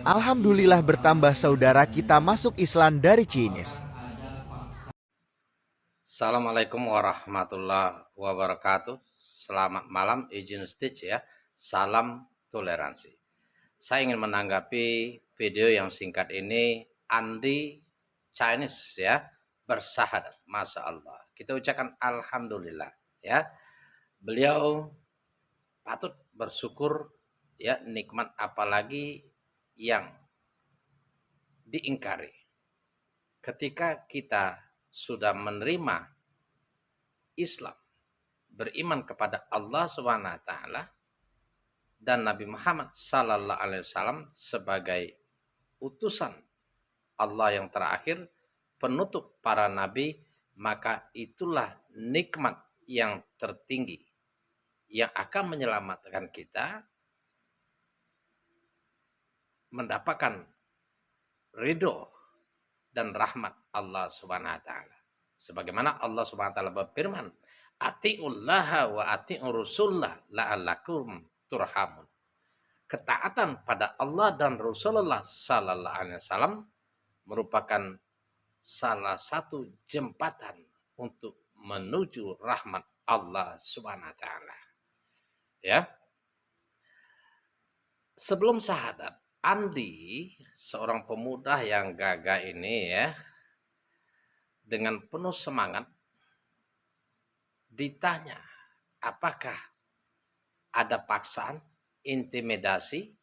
Alhamdulillah bertambah saudara kita masuk Islam dari Cinis. Assalamualaikum warahmatullahi wabarakatuh. Selamat malam, izin stitch ya. Salam toleransi. Saya ingin menanggapi video yang singkat ini. Andi Chinese ya, bersahadat. Masya Allah. Kita ucapkan Alhamdulillah ya. Beliau patut bersyukur ya, nikmat apalagi yang diingkari. Ketika kita sudah menerima Islam, beriman kepada Allah SWT dan Nabi Muhammad Sallallahu Alaihi Wasallam sebagai utusan Allah yang terakhir, penutup para nabi, maka itulah nikmat yang tertinggi yang akan menyelamatkan kita mendapatkan ridho dan rahmat Allah Subhanahu wa taala. Sebagaimana Allah Subhanahu wa taala berfirman, "Atiullaha wa atiur Rasulullah la'allakum turhamun." Ketaatan pada Allah dan Rasulullah sallallahu alaihi wasallam merupakan salah satu jembatan untuk menuju rahmat Allah Subhanahu wa taala. Ya. Sebelum syahadat, Andi, seorang pemuda yang gagah ini ya, dengan penuh semangat ditanya, apakah ada paksaan, intimidasi,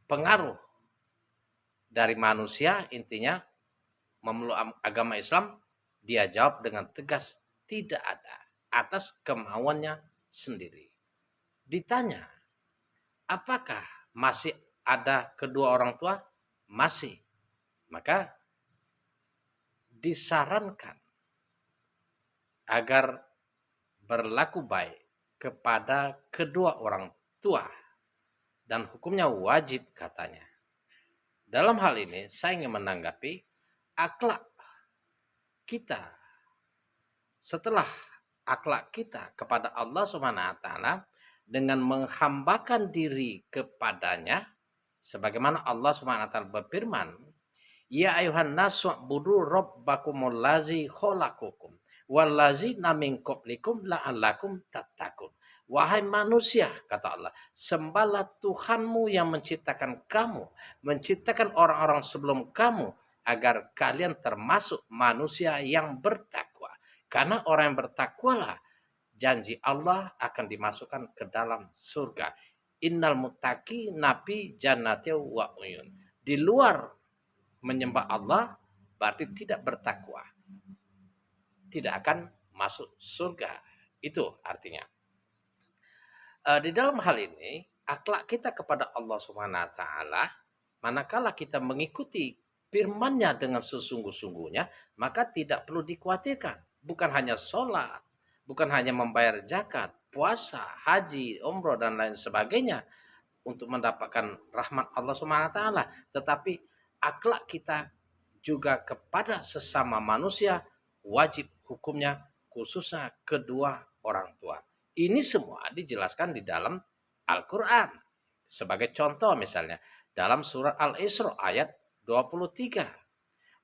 pengaruh dari manusia, intinya memeluk agama Islam? Dia jawab dengan tegas, tidak ada, atas kemauannya sendiri. Ditanya, apakah masih ada kedua orang tua? Masih. Maka disarankan agar berlaku baik kepada kedua orang tua dan hukumnya wajib katanya. Dalam hal ini saya ingin menanggapi akhlak kita. Setelah akhlak kita kepada Allah Subhanahu wa taala dengan menghambakan diri kepadanya, sebagaimana Allah Subhanahu wa taala berfirman, "Ya ayuhan nasu budu rabbakumul lazi khalaqakum wallazina min qablikum la'allakum tattaqun." Wahai manusia, kata Allah, sembahlah Tuhanmu yang menciptakan kamu, menciptakan orang-orang sebelum kamu, agar kalian termasuk manusia yang bertakwa. Karena orang yang bertakwalah janji Allah akan dimasukkan ke dalam surga. Innal muttaqi nabi jannati wa uyun. Di luar menyembah Allah berarti tidak bertakwa, tidak akan masuk surga. Itu artinya. Di dalam hal ini, akhlak kita kepada Allah Subhanahu wa taala, manakala kita mengikuti firman-Nya dengan sesungguh-sungguhnya, maka tidak perlu dikhawatirkan. Bukan hanya sholat, bukan hanya membayar zakat, puasa, haji, umroh dan lain sebagainya untuk mendapatkan rahmat Allah Subhanahu wa taala, tetapi akhlak kita juga kepada sesama manusia wajib hukumnya, khususnya kedua orang tua. Ini semua dijelaskan di dalam Al-Quran. Sebagai contoh misalnya, dalam surat Al-Isra ayat 23.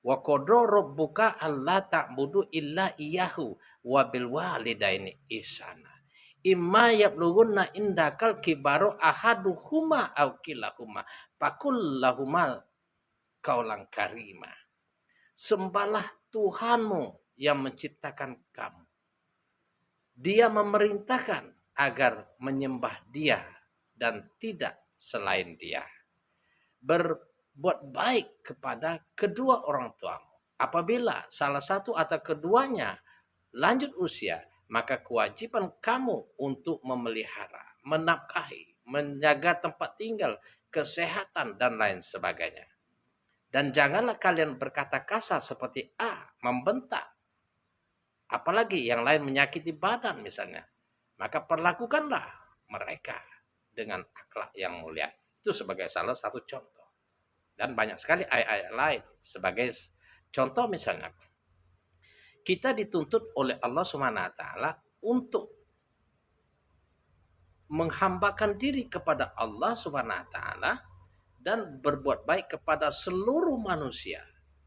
Wa qadara rabbuka alla ta'budu illa iyyahu wa bil walidaini ihsana. Imma yabluguna indakal kibaru ahaduhuma aw kilahuma fakul lahuma qaulan karima. Sembahlah Tuhanmu yang menciptakan kamu. Dia memerintahkan agar menyembah Dia dan tidak selain Dia. Berbuat baik kepada kedua orang tuamu. Apabila salah satu atau keduanya lanjut usia, maka kewajiban kamu untuk memelihara, menafkahi, menjaga tempat tinggal, kesehatan, dan lain sebagainya. Dan janganlah kalian berkata kasar seperti membentak, apalagi yang lain menyakiti badan misalnya, maka perlakukanlah mereka dengan akhlak yang mulia. Itu sebagai salah satu contoh. Dan banyak sekali ayat-ayat lain. Sebagai contoh misalnya, kita dituntut oleh Allah Subhanahu wa taala untuk menghambakan diri kepada Allah Subhanahu wa taala dan berbuat baik kepada seluruh manusia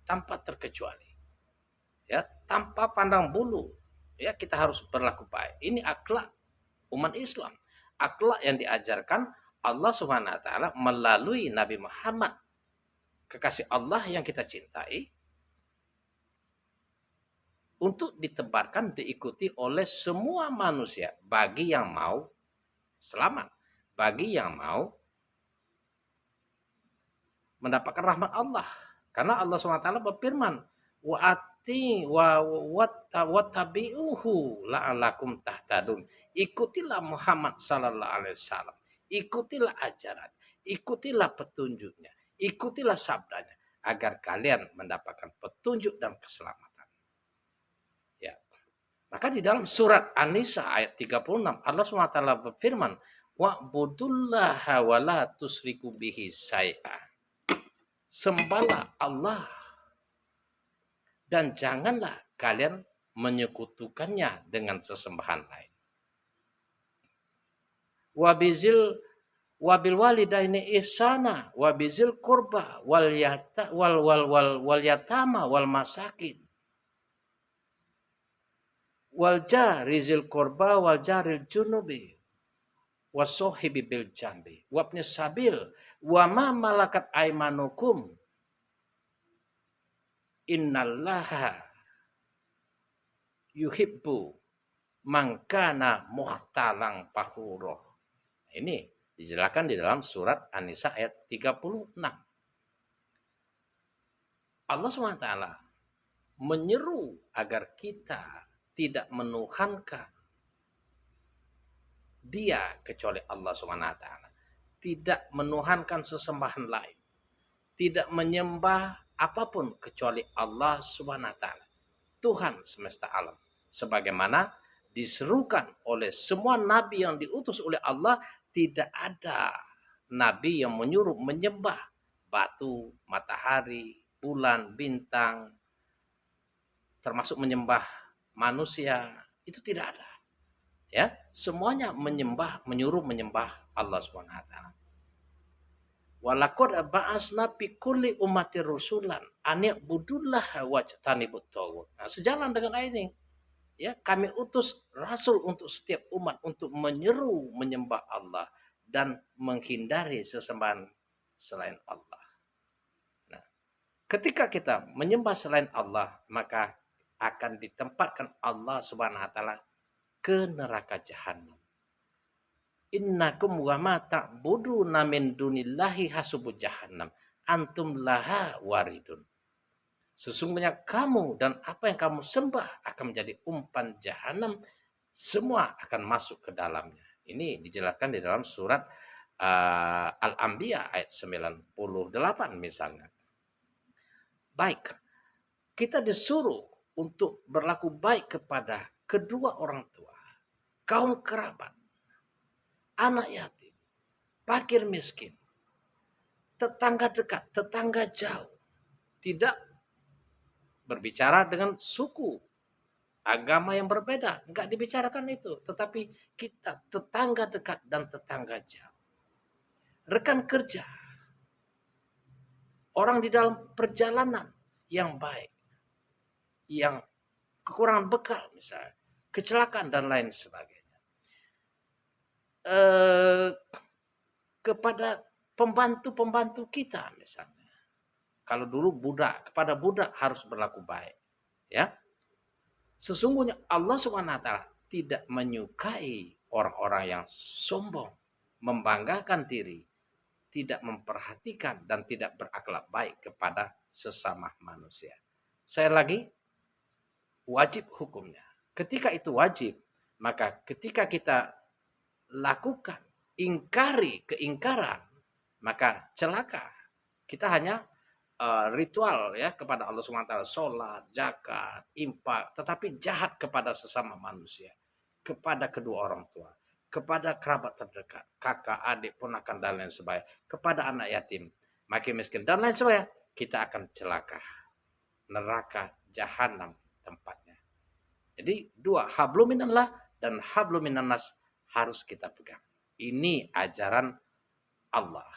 tanpa terkecuali. Ya, tanpa pandang bulu. Ya, kita harus berlaku baik. Ini akhlak umat Islam. Akhlak yang diajarkan Allah Subhanahu wa taala melalui Nabi Muhammad, kekasih Allah yang kita cintai, untuk ditebarkan diikuti oleh semua manusia bagi yang mau selamat, bagi yang mau mendapatkan rahmat Allah. Karena Allah SWT berfirman, wa ati wa tabi'uhu la'alakum tahtadun. Ikutilah Muhammad sallallahu alaihi wasallam. Ikutilah ajaran, ikutilah petunjuknya, ikutilah sabdanya agar kalian mendapatkan petunjuk dan keselamatan. Ya. Maka di dalam surat An-Nisa ayat 36 Allah SWT berfirman, wa'budullaha wa la tusriku bihi syai'a. Sembahlah Allah dan janganlah kalian menyekutukannya dengan sesembahan lain. Wabil walidaini ihsana wabizil qurba wal yatama wal masakin wal jarizil qurba wal jaril junubi wasohibi bil jambi wabni sabil wa ma malakat aimanukum innallaha yuhibbu mangkana muhtalang fakhuro. Ini dijelaskan di dalam surat An-Nisa ayat 36. Allah SWT menyeru agar kita tidak menuhankan Dia kecuali Allah SWT. Tidak menuhankan sesembahan lain. Tidak menyembah apapun kecuali Allah SWT, Tuhan semesta alam. Sebagaimana diserukan oleh semua nabi yang diutus oleh Allah, tidak ada nabi yang menyuruh menyembah batu, matahari, bulan, bintang, termasuk menyembah manusia. Itu tidak ada. Ya, semuanya menyuruh menyembah Allah SWT. Walaqad ba'asna fi kulli ummatin rusulan an ya'budullaha wajtanibut taghut. Nah, sejalan dengan ayat ini, ya, kami utus rasul untuk setiap umat untuk menyeru menyembah Allah dan menghindari sesembahan selain Allah. Nah, ketika kita menyembah selain Allah, maka akan ditempatkan Allah Subhanahu wa taala ke neraka jahanam. Innakum wa ma ta'buduna min dunillahi hasubu jahannam antum laha waridun. Sesungguhnya kamu dan apa yang kamu sembah akan menjadi umpan jahanam, semua akan masuk ke dalamnya. Ini dijelaskan di dalam surat Al-Anbiya ayat 98 misalnya. Baik, kita disuruh untuk berlaku baik kepada kedua orang tua, kaum kerabat, anak yatim, fakir miskin, tetangga dekat, tetangga jauh. Tidak berbicara dengan suku, agama yang berbeda. Enggak dibicarakan itu. Tetapi kita tetangga dekat dan tetangga jauh. Rekan kerja. Orang di dalam perjalanan yang baik. Yang kekurangan bekal misalnya. Kecelakaan dan lain sebagainya. Kepada pembantu-pembantu kita misalnya. Kalau dulu budak, kepada budak harus berlaku baik. Ya. Sesungguhnya Allah SWT tidak menyukai orang-orang yang sombong, membanggakan diri, tidak memperhatikan dan tidak berakhlak baik kepada sesama manusia. Saya lagi, wajib hukumnya. Ketika itu wajib, maka ketika kita lakukan ingkari keingkaran, maka celaka. Kita hanya ritual ya kepada Allah SWT, sholat, zakat, infak, tetapi jahat kepada sesama manusia, kepada kedua orang tua, kepada kerabat terdekat, kakak, adik, ponakan dan lain sebagainya, kepada anak yatim, makin miskin dan lain sebagainya, kita akan celaka. Neraka jahanam tempatnya. Jadi dua, hablum minallah dan hablum minannas harus kita pegang. Ini ajaran Allah.